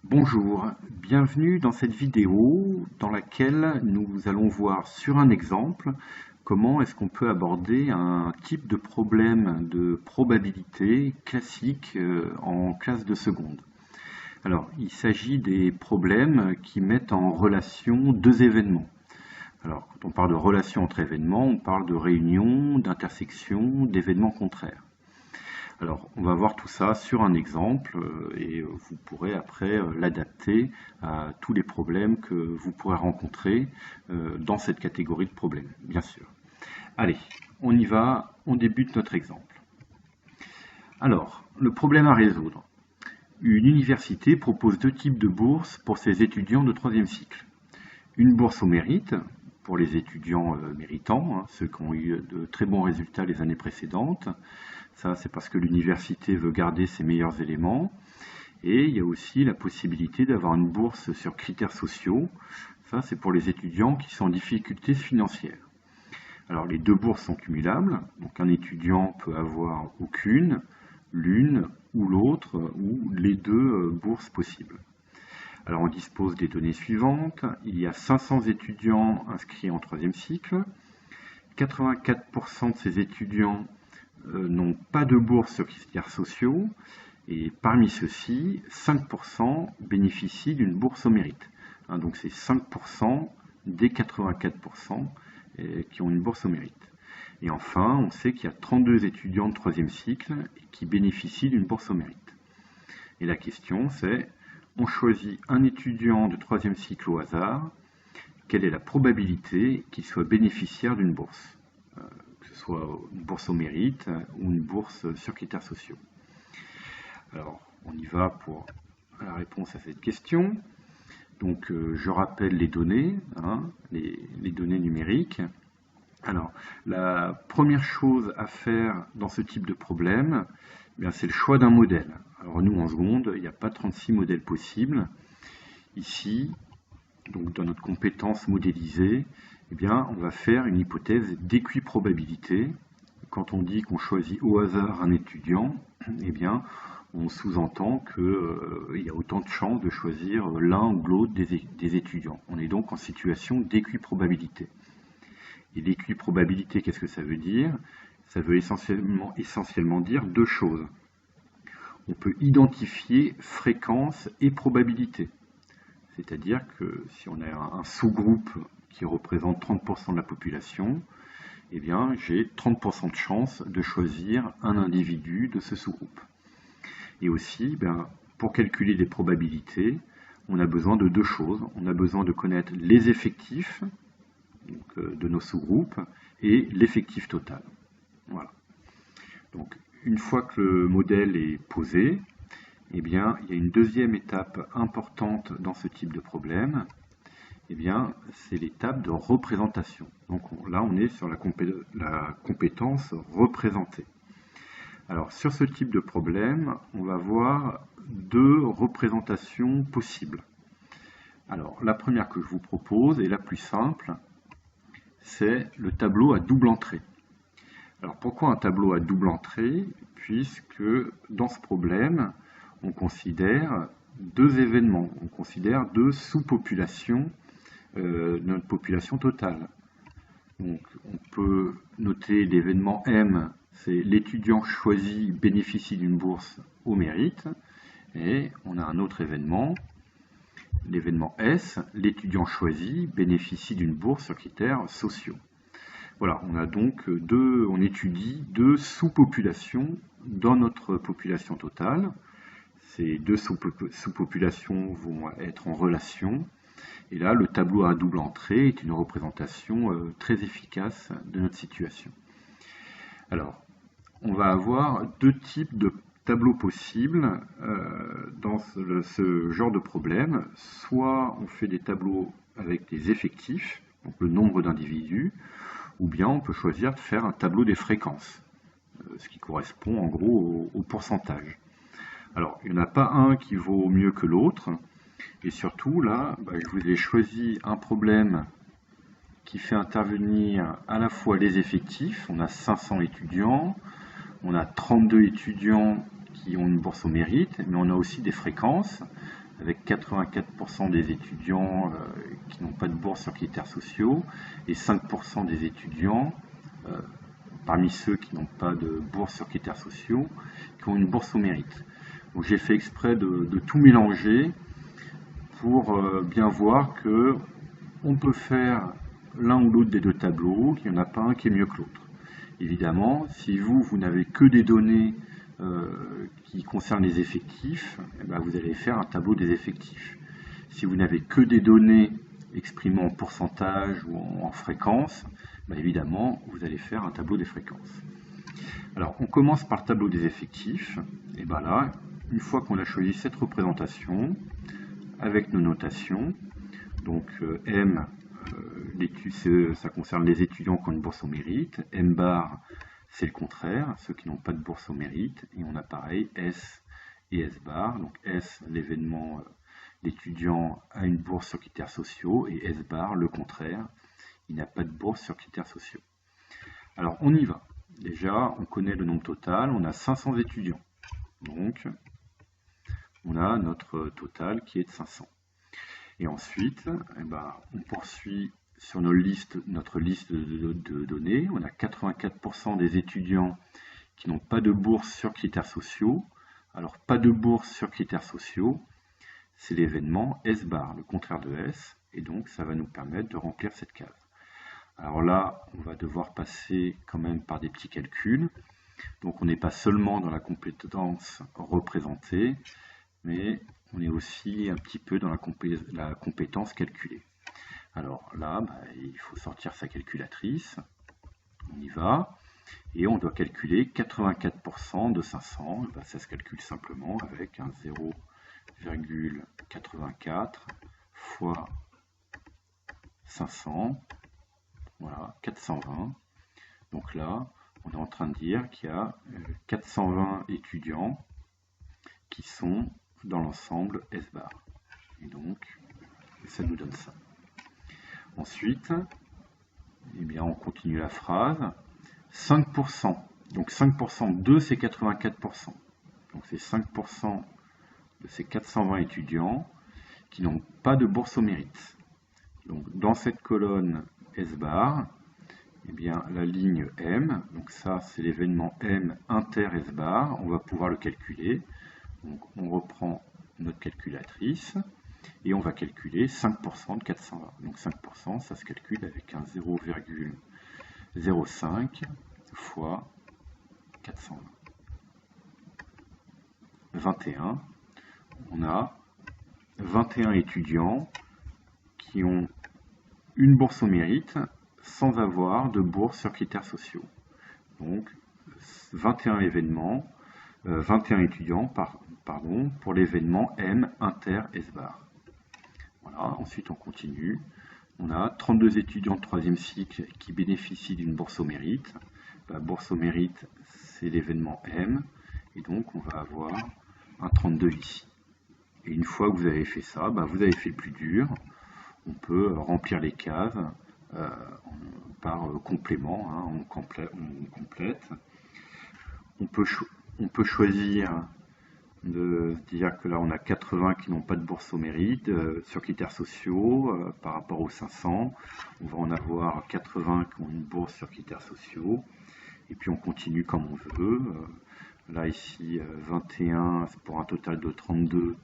Bonjour, bienvenue dans cette vidéo dans laquelle nous allons voir sur un exemple comment est-ce qu'on peut aborder un type de problème de probabilité classique en classe de seconde. Alors, il s'agit des problèmes qui mettent en relation deux événements. Alors, quand on parle de relation entre événements, on parle de réunion, d'intersection, d'événements contraires. Alors, on va voir tout ça sur un exemple et vous pourrez après l'adapter à tous les problèmes que vous pourrez rencontrer dans cette catégorie de problèmes, bien sûr. Allez, on y va, on débute notre exemple. Alors, le problème à résoudre. Une université propose deux types de bourses pour ses étudiants de troisième cycle. Une bourse au mérite, pour les étudiants méritants, ceux qui ont eu de très bons résultats les années précédentes. Ça, c'est parce que l'université veut garder ses meilleurs éléments. Et il y a aussi la possibilité d'avoir une bourse sur critères sociaux. Ça, c'est pour les étudiants qui sont en difficulté financière. Alors, les deux bourses sont cumulables. Donc, un étudiant peut avoir aucune, l'une ou l'autre, ou les deux bourses possibles. Alors, on dispose des données suivantes. Il y a 500 étudiants inscrits en troisième cycle. 84% de ces étudiants n'ont pas de bourse sur critères sociaux, et parmi ceux-ci, 5% bénéficient d'une bourse au mérite. Donc c'est 5% des 84% qui ont une bourse au mérite. Et enfin, on sait qu'il y a 32 étudiants de troisième cycle qui bénéficient d'une bourse au mérite. Et la question c'est, on choisit un étudiant de troisième cycle au hasard, quelle est la probabilité qu'il soit bénéficiaire d'une bourse ? Que ce soit une bourse au mérite ou une bourse sur critères sociaux. Alors, on y va pour la réponse à cette question. Donc, je rappelle les données, les données numériques. Alors, la première chose à faire dans ce type de problème, c'est le choix d'un modèle. Alors, nous, en seconde, il n'y a pas 36 modèles possibles. Ici, donc dans notre compétence modélisée, on va faire une hypothèse d'équiprobabilité. Quand on dit qu'on choisit au hasard un étudiant, on sous-entend qu'il y a autant de chances de choisir l'un ou l'autre des étudiants. On est donc en situation d'équiprobabilité. Et l'équiprobabilité, qu'est-ce que ça veut dire? Ça veut essentiellement dire deux choses. On peut identifier fréquence et probabilité. C'est-à-dire que si on a un sous-groupe qui représente 30% de la population, j'ai 30% de chance de choisir un individu de ce sous-groupe. Et aussi, pour calculer des probabilités, on a besoin de deux choses. On a besoin de connaître les effectifs de nos sous-groupes et l'effectif total. Voilà. Donc, une fois que le modèle est posé, il y a une deuxième étape importante dans ce type de problème, c'est l'étape de représentation. Donc là, on est sur la compétence représentée. Alors, sur ce type de problème, on va voir deux représentations possibles. Alors, la première que je vous propose, et la plus simple, c'est le tableau à double entrée. Alors, pourquoi un tableau à double entrée? Puisque dans ce problème, on considère deux événements, on considère deux sous-populations de notre population totale. Donc, on peut noter l'événement M, c'est l'étudiant choisi bénéficie d'une bourse au mérite, et on a un autre événement, l'événement S, l'étudiant choisi bénéficie d'une bourse sur critères sociaux. Voilà, on a donc on étudie deux sous-populations dans notre population totale. Ces deux sous-populations vont être en relation. Et là, le tableau à double entrée est une représentation très efficace de notre situation. Alors, on va avoir deux types de tableaux possibles dans ce genre de problème. Soit on fait des tableaux avec des effectifs, donc le nombre d'individus, ou bien on peut choisir de faire un tableau des fréquences, ce qui correspond en gros au pourcentage. Alors, il n'y en a pas un qui vaut mieux que l'autre, et surtout là, je vous ai choisi un problème qui fait intervenir à la fois les effectifs, on a 500 étudiants, on a 32 étudiants qui ont une bourse au mérite, mais on a aussi des fréquences, avec 84% des étudiants qui n'ont pas de bourse sur critères sociaux et 5% des étudiants parmi ceux qui n'ont pas de bourse sur critères sociaux qui ont une bourse au mérite. Donc j'ai fait exprès de tout mélanger pour bien voir que on peut faire l'un ou l'autre des deux tableaux, qu'il n'y en a pas un qui est mieux que l'autre. Évidemment, si vous n'avez que des données qui concernent les effectifs, eh bien vous allez faire un tableau des effectifs. Si vous n'avez que des données exprimées en pourcentage ou en fréquence, ben évidemment, vous allez faire un tableau des fréquences. Alors, on commence par le tableau des effectifs. Et bien là, une fois qu'on a choisi cette représentation, avec nos notations, donc M, ça concerne les étudiants qui ont une bourse au mérite, M bar, c'est le contraire, ceux qui n'ont pas de bourse au mérite, et on a pareil S et S bar, donc S, l'événement, l'étudiant a une bourse sur critères sociaux, et S bar, le contraire, il n'a pas de bourse sur critères sociaux. Alors on y va. Déjà, on connaît le nombre total, on a 500 étudiants, donc on a notre total qui est de 500. Et ensuite, eh ben, on poursuit sur notre liste de données. On a 84% des étudiants qui n'ont pas de bourse sur critères sociaux. Alors, pas de bourse sur critères sociaux, c'est l'événement S bar, le contraire de S. Et donc, ça va nous permettre de remplir cette case. Alors là, on va devoir passer quand même par des petits calculs. Donc, on n'est pas seulement dans la compétence représentée, mais on est aussi un petit peu dans la compétence calculée. Alors là, il faut sortir sa calculatrice. On y va. Et on doit calculer 84% de 500. Ça se calcule simplement avec un 0,84 fois 500. Voilà, 420. Donc là, on est en train de dire qu'il y a 420 étudiants qui sont dans l'ensemble S bar. Et donc, ça nous donne ça. Ensuite, eh bien, on continue la phrase. 5%. Donc 5% de ces 84%. Donc c'est 5% de ces 420 étudiants qui n'ont pas de bourse au mérite. Donc dans cette colonne S bar, eh bien, la ligne M, donc ça c'est l'événement M inter S bar, on va pouvoir le calculer. Donc on reprend notre calculatrice et on va calculer 5% de 420. Donc 5%, ça se calcule avec un 0,05 fois 420. 21. On a 21 étudiants qui ont une bourse au mérite sans avoir de bourse sur critères sociaux. Donc 21 événements, 21 étudiants pour l'événement M inter S bar. Voilà, ensuite on continue. On a 32 étudiants de 3e cycle qui bénéficient d'une bourse au mérite. La bourse au mérite, c'est l'événement M, et donc on va avoir un 32 ici. Et une fois que vous avez fait ça, vous avez fait le plus dur. On peut remplir les cases par complément, hein, on complète. On peut choisir de dire que là on a 80 qui n'ont pas de bourse au mérite sur critères sociaux par rapport aux 500. On va en avoir 80 qui ont une bourse sur critères sociaux. Et puis on continue comme on veut. Là ici 21 pour un total de 32.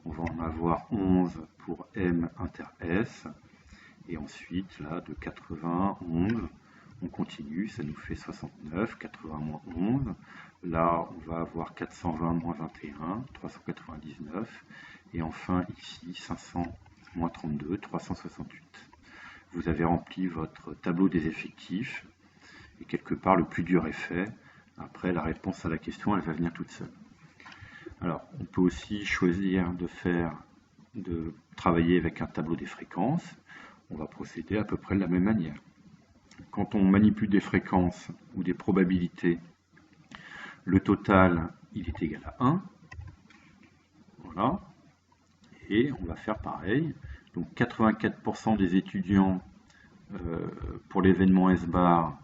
On va en avoir 11 pour M inter S. Et ensuite là de 80, 11. On continue, ça nous fait 69, 80 moins 11. Là, on va avoir 420 moins 21, 399. Et enfin, ici, 500 moins 32, 368. Vous avez rempli votre tableau des effectifs. Et quelque part, le plus dur est fait. Après, la réponse à la question, elle va venir toute seule. Alors, on peut aussi choisir de travailler avec un tableau des fréquences. On va procéder à peu près de la même manière. Quand on manipule des fréquences ou des probabilités, le total, il est égal à 1. Voilà. Et on va faire pareil. Donc 84% des étudiants pour l'événement S bar,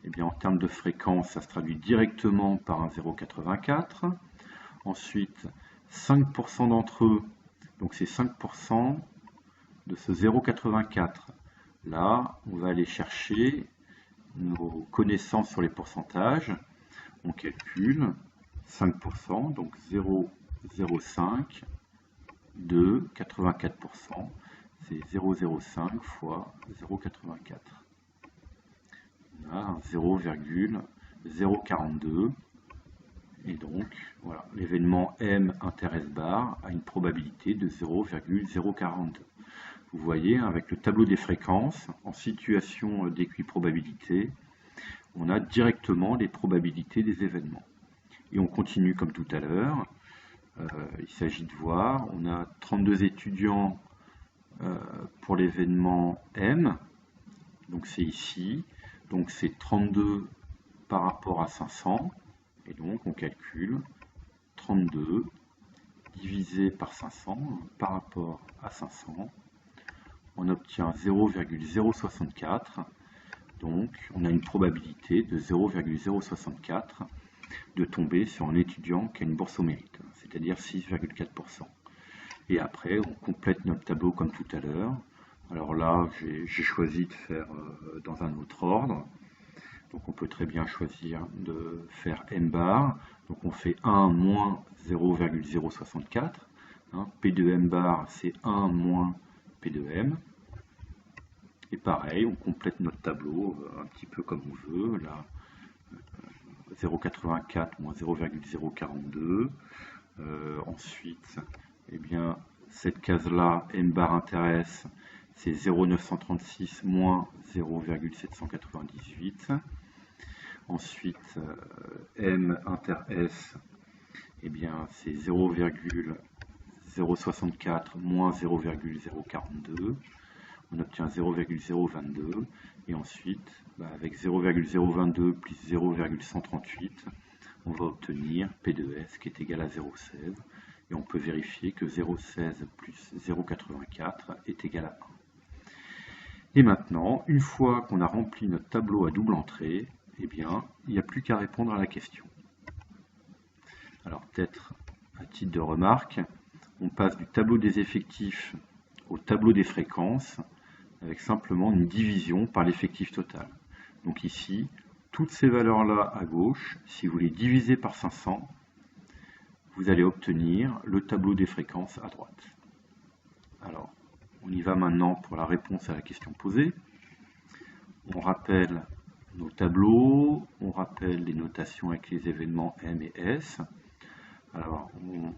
eh bien, en termes de fréquence, ça se traduit directement par un 0,84. Ensuite, 5% d'entre eux Donc c'est 5% de ce 0,84. Là, on va aller chercher nos connaissances sur les pourcentages. On calcule 5%, donc 0,05 de 84%. C'est 0,05 fois 0,84. On a 0,042. Et donc, voilà, l'événement M inter S bar a une probabilité de 0,042. Vous voyez, avec le tableau des fréquences, en situation d'équiprobabilité, on a directement les probabilités des événements. Et on continue comme tout à l'heure. Il s'agit de voir, on a 32 étudiants pour l'événement M, donc c'est ici, donc c'est 32 par rapport à 500, et donc on calcule 32 divisé par 500 par rapport à 500, on obtient 0,064, donc on a une probabilité de 0,064 de tomber sur un étudiant qui a une bourse au mérite, c'est-à-dire 6,4%. Et après, on complète notre tableau comme tout à l'heure. Alors là, j'ai choisi de faire dans un autre ordre. Donc on peut très bien choisir de faire M bar. Donc on fait 1 moins 0,064. P de M bar, c'est 1 moins P de M. Et pareil, on complète notre tableau un petit peu comme on veut. Là, 0,84 moins 0,042. Ensuite, eh bien, cette case-là, M bar inter S, c'est 0,936 moins 0,798. Ensuite, M inter S, eh bien, c'est 0,064 moins 0,042. On obtient 0,022. Et ensuite, avec 0,022 plus 0,138, on va obtenir P de S qui est égal à 0,16. Et on peut vérifier que 0,16 plus 0,84 est égal à 1. Et maintenant, une fois qu'on a rempli notre tableau à double entrée, eh bien, il n'y a plus qu'à répondre à la question. Alors peut-être, à titre de remarque, on passe du tableau des effectifs au tableau des fréquences avec simplement une division par l'effectif total. Donc ici, toutes ces valeurs-là à gauche, si vous les divisez par 500, vous allez obtenir le tableau des fréquences à droite. Alors, on y va maintenant pour la réponse à la question posée. On rappelle nos tableaux, on rappelle les notations avec les événements M et S. Alors, on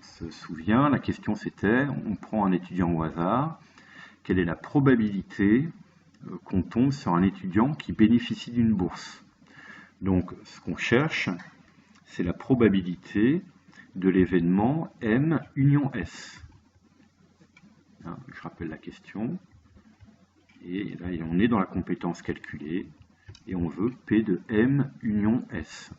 se souvient, la question c'était, on prend un étudiant au hasard, quelle est la probabilité qu'on tombe sur un étudiant qui bénéficie d'une bourse? Donc, ce qu'on cherche, c'est la probabilité de l'événement M union S. Je rappelle la question. Et là, on est dans la compétence calculée et on veut P de M union S.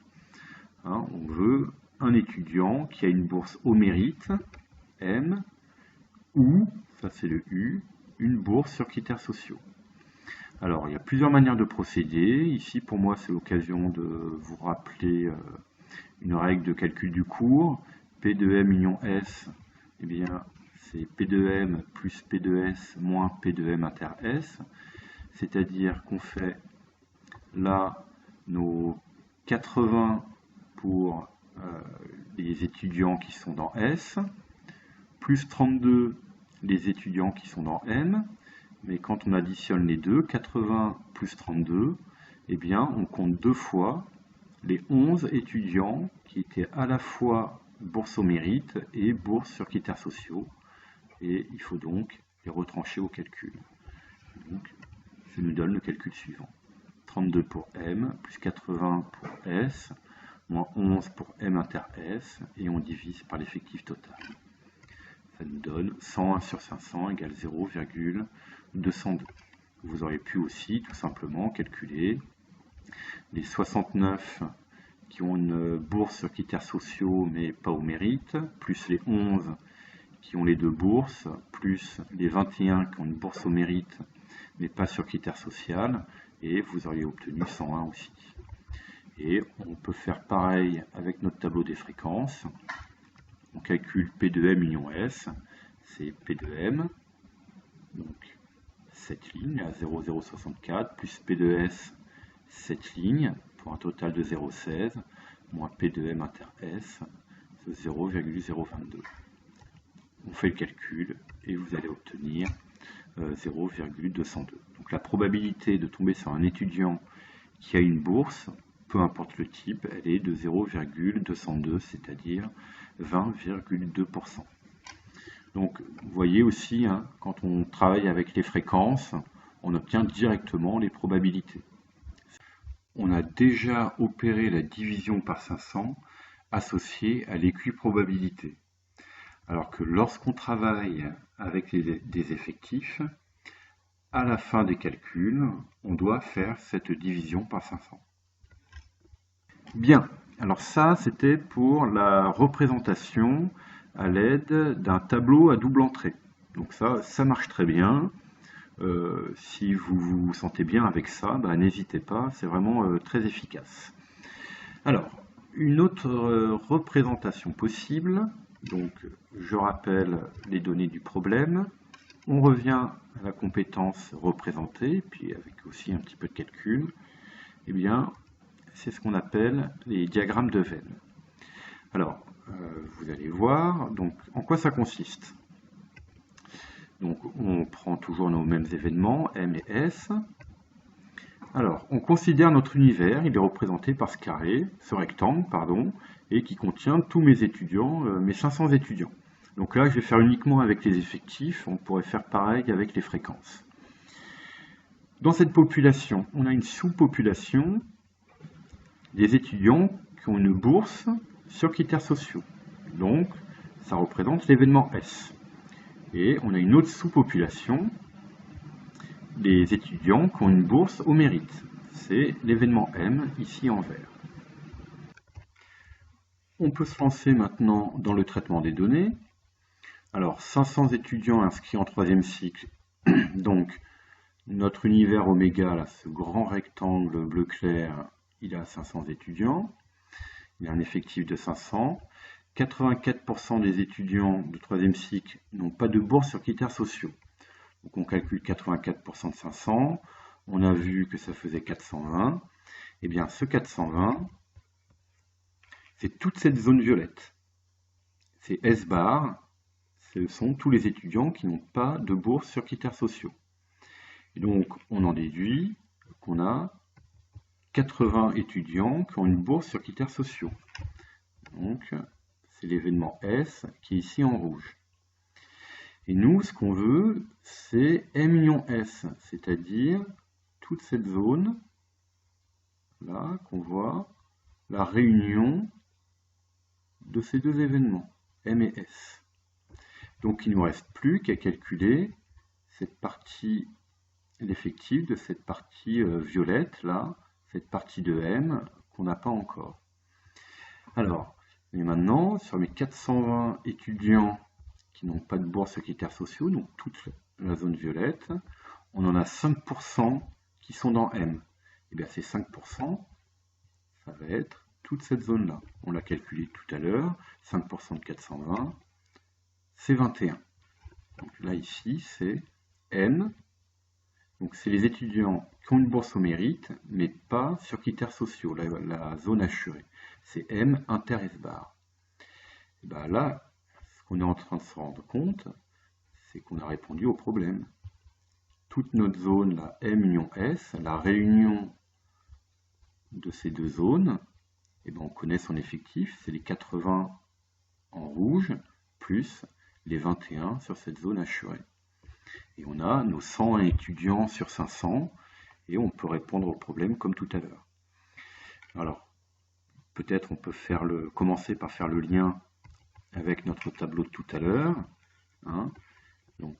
On veut un étudiant qui a une bourse au mérite, M, ou, ça c'est le U, une bourse sur critères sociaux. Alors, il y a plusieurs manières de procéder. Ici, pour moi, c'est l'occasion de vous rappeler une règle de calcul du cours. P de M union S, eh bien, c'est P de M plus P de S moins P de M inter S. C'est-à-dire qu'on fait là nos 80 pour les étudiants qui sont dans S, plus 32 les étudiants qui sont dans M. Mais quand on additionne les deux, 80 plus 32, eh bien, on compte deux fois les 11 étudiants qui étaient à la fois bourse au mérite et bourse sur critères sociaux. Et il faut donc les retrancher au calcul. Donc, ça nous donne le calcul suivant. 32 pour M, plus 80 pour S, moins 11 pour M inter S, et on divise par l'effectif total. Ça nous donne 101 sur 500 égale 0,202. Vous auriez pu aussi tout simplement calculer les 69 qui ont une bourse sur critères sociaux mais pas au mérite, plus les 11 qui ont les deux bourses, plus les 21 qui ont une bourse au mérite mais pas sur critères sociaux, et vous auriez obtenu 101 aussi. Et on peut faire pareil avec notre tableau des fréquences. On calcule P de M union S, c'est P de M, donc cette ligne à 0,064, plus P de S, cette ligne, pour un total de 0,16, moins P de M inter S, de 0,022. On fait le calcul et vous allez obtenir 0,202. Donc la probabilité de tomber sur un étudiant qui a une bourse, peu importe le type, elle est de 0,202, c'est-à-dire 20,2%. Donc vous voyez aussi, hein, quand on travaille avec les fréquences, on obtient directement les probabilités. On a déjà opéré la division par 500 associée à l'équiprobabilité. Alors que lorsqu'on travaille avec des effectifs, à la fin des calculs, on doit faire cette division par 500. Bien, alors ça c'était pour la représentation à l'aide d'un tableau à double entrée. Donc ça marche très bien. Si vous vous sentez bien avec ça, n'hésitez pas, c'est vraiment très efficace. Alors, une autre représentation possible, donc je rappelle les données du problème, on revient à la compétence représentée, puis avec aussi un petit peu de calcul, eh bien, c'est ce qu'on appelle les diagrammes de Venn. Alors, vous allez voir, donc en quoi ça consiste? Donc on prend toujours nos mêmes événements, M et S. Alors, on considère notre univers, il est représenté par ce rectangle, pardon, et qui contient tous mes étudiants, mes 500 étudiants. Donc là, je vais faire uniquement avec les effectifs, on pourrait faire pareil avec les fréquences. Dans cette population, on a une sous-population des étudiants qui ont une bourse sur critères sociaux. Donc, ça représente l'événement S. Et on a une autre sous-population des étudiants qui ont une bourse au mérite. C'est l'événement M, ici en vert. On peut se lancer maintenant dans le traitement des données. Alors, 500 étudiants inscrits en 3e cycle. Donc, notre univers oméga, là, ce grand rectangle bleu clair, il a 500 étudiants. Il a un effectif de 500. 84% des étudiants de 3e cycle n'ont pas de bourse sur critères sociaux. Donc on calcule 84% de 500, on a vu que ça faisait 420. Eh bien ce 420, c'est toute cette zone violette. C'est S bar, ce sont tous les étudiants qui n'ont pas de bourse sur critères sociaux. Et donc on en déduit qu'on a 80 étudiants qui ont une bourse sur critères sociaux. Donc c'est l'événement S qui est ici en rouge. Et nous, ce qu'on veut, c'est M union S, c'est-à-dire toute cette zone là qu'on voit, la réunion de ces deux événements, M et S. Donc il ne nous reste plus qu'à calculer cette partie, l'effectif de cette partie violette là, cette partie de M qu'on n'a pas encore. Alors, et maintenant, sur mes 420 étudiants qui n'ont pas de bourse sur critères sociaux, donc toute la zone violette, on en a 5% qui sont dans M. Et bien ces 5%, ça va être toute cette zone-là. On l'a calculé tout à l'heure, 5% de 420, c'est 21. Donc là, ici, c'est M. Donc c'est les étudiants qui ont une bourse au mérite, mais pas sur critères sociaux, la zone assurée. C'est M inter S bar. Et bien là, ce qu'on est en train de se rendre compte, c'est qu'on a répondu au problème. Toute notre zone, la M union S, la réunion de ces deux zones, et ben on connaît son effectif, c'est les 80 en rouge, plus les 21 sur cette zone assurée. Et on a nos 100 étudiants sur 500, et on peut répondre au problème comme tout à l'heure. Alors, peut-être on peut commencer par faire le lien avec notre tableau de tout à l'heure. Hein. Donc,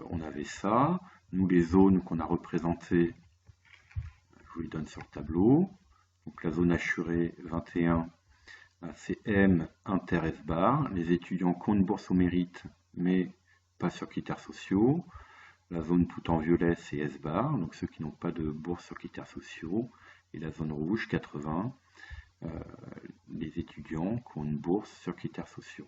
on avait ça. Nous, les zones qu'on a représentées, je vous les donne sur le tableau. Donc, la zone assurée 21, c'est M inter S bar. Les étudiants qui ont une bourse au mérite, mais pas sur critères sociaux. La zone tout en violet, c'est S bar, donc ceux qui n'ont pas de bourse sur critères sociaux. Et la zone rouge, 80, les étudiants qui ont une bourse sur critères sociaux.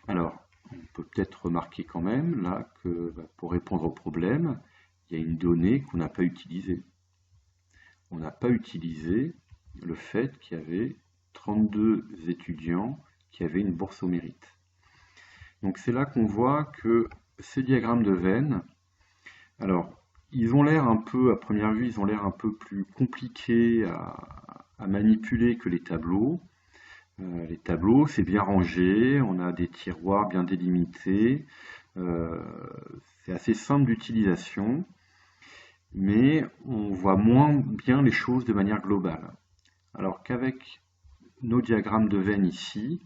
Alors, on peut peut-être remarquer quand même là que pour répondre au problème, il y a une donnée qu'on n'a pas utilisée. On n'a pas utilisé le fait qu'il y avait 32 étudiants qui avaient une bourse au mérite. Donc c'est là qu'on voit que ces diagrammes de Venn, alors ils ont l'air un peu, à première vue, ils ont l'air un peu plus compliqués à manipuler que les tableaux. Les tableaux, c'est bien rangé, on a des tiroirs bien délimités, c'est assez simple d'utilisation, mais on voit moins bien les choses de manière globale. Alors qu'avec nos diagrammes de Venn ici,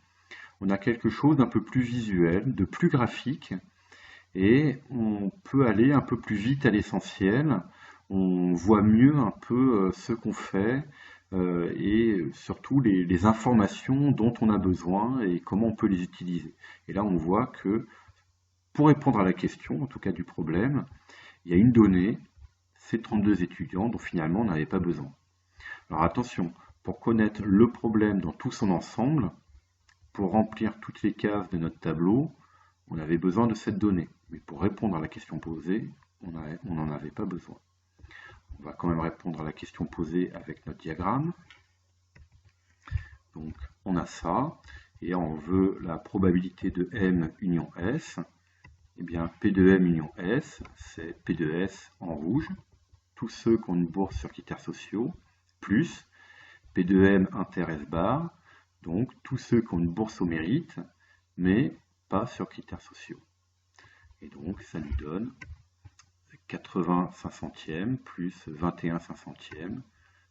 on a quelque chose d'un peu plus visuel, de plus graphique, et on peut aller un peu plus vite à l'essentiel, on voit mieux un peu ce qu'on fait, et surtout les informations dont on a besoin et comment on peut les utiliser. Et là on voit que pour répondre à la question, en tout cas du problème, il y a une donnée, c'est 32 étudiants dont finalement on n'avait pas besoin. Alors attention, pour connaître le problème dans tout son ensemble, pour remplir toutes les cases de notre tableau, on avait besoin de cette donnée. Mais pour répondre à la question posée, on n'en avait pas besoin. On va quand même répondre à la question posée avec notre diagramme. Donc on a ça, et on veut la probabilité de M union S. Eh bien P de M union S, c'est P de S en rouge, tous ceux qui ont une bourse sur critères sociaux, plus P de M inter S bar, donc tous ceux qui ont une bourse au mérite, mais pas sur critères sociaux. Et donc ça nous donne 80 500e plus 21 500e,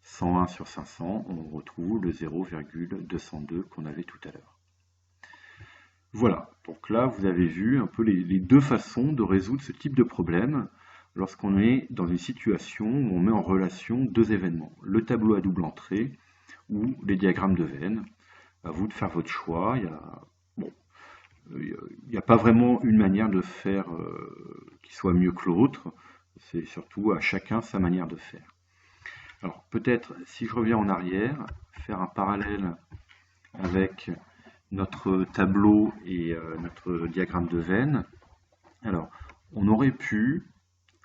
101 sur 500, on retrouve le 0,202 qu'on avait tout à l'heure. Voilà, donc là vous avez vu un peu les deux façons de résoudre ce type de problème lorsqu'on est dans une situation où on met en relation deux événements, le tableau à double entrée ou les diagrammes de Venn. À vous de faire votre choix. Il n'y a pas vraiment une manière de faire qui soit mieux que l'autre, c'est surtout à chacun sa manière de faire. Alors peut-être, si je reviens en arrière, faire un parallèle avec notre tableau et notre diagramme de Venn. Alors, on aurait pu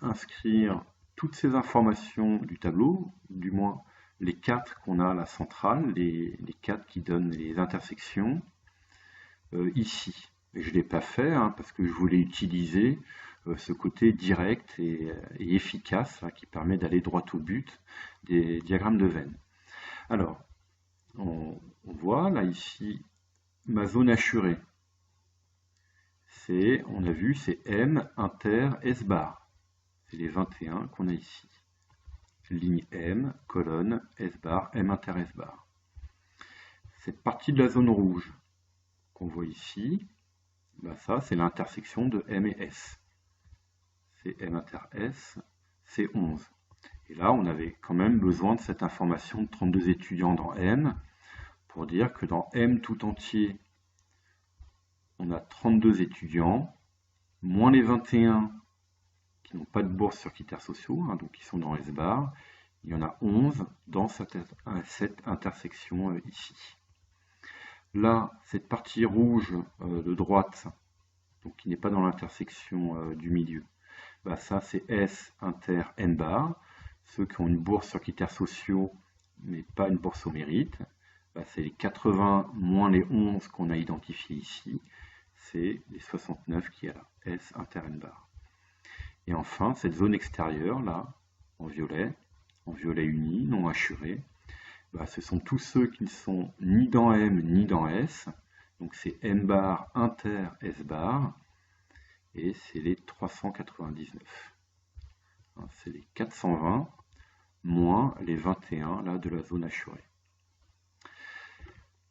inscrire toutes ces informations du tableau, du moins les 4 qu'on a à la centrale, les 4 qui donnent les intersections, ici. Et je ne l'ai pas fait parce que je voulais utiliser ce côté direct et efficace qui permet d'aller droit au but des diagrammes de Venn. Alors, on voit là ici ma zone assurée. On a vu, c'est M inter S bar. C'est les 21 qu'on a ici. Ligne M, colonne, S bar, M inter S bar. Cette partie de la zone rouge qu'on voit ici, ça c'est l'intersection de M et S. C'est M inter S, c'est 11. Et là, on avait quand même besoin de cette information de 32 étudiants dans M, pour dire que dans M tout entier, on a 32 étudiants, moins les 21 qui n'ont pas de bourse sur critères sociaux, donc qui sont dans S bar, il y en a 11 dans cette intersection ici. Là, cette partie rouge de droite, donc qui n'est pas dans l'intersection du milieu, ça c'est S inter N bar, ceux qui ont une bourse sur critères sociaux mais pas une bourse au mérite, c'est les 80 moins les 11 qu'on a identifiés ici, c'est les 69 qui est là, S inter N bar. Et enfin, cette zone extérieure, là, en violet uni, non assuré, ce sont tous ceux qui ne sont ni dans M ni dans S, donc c'est M bar inter S bar, et c'est les 399. C'est les 420 moins les 21 là, de la zone assurée.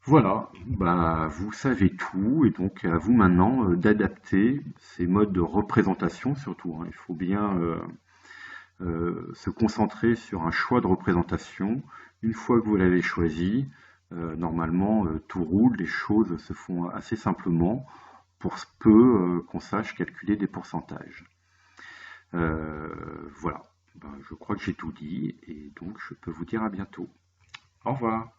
Voilà, vous savez tout, et donc à vous maintenant d'adapter ces modes de représentation surtout. Il faut bien se concentrer sur un choix de représentation. Une fois que vous l'avez choisi, normalement tout roule, les choses se font assez simplement pour peu qu'on sache calculer des pourcentages. Voilà, je crois que j'ai tout dit, et donc je peux vous dire à bientôt. Au revoir.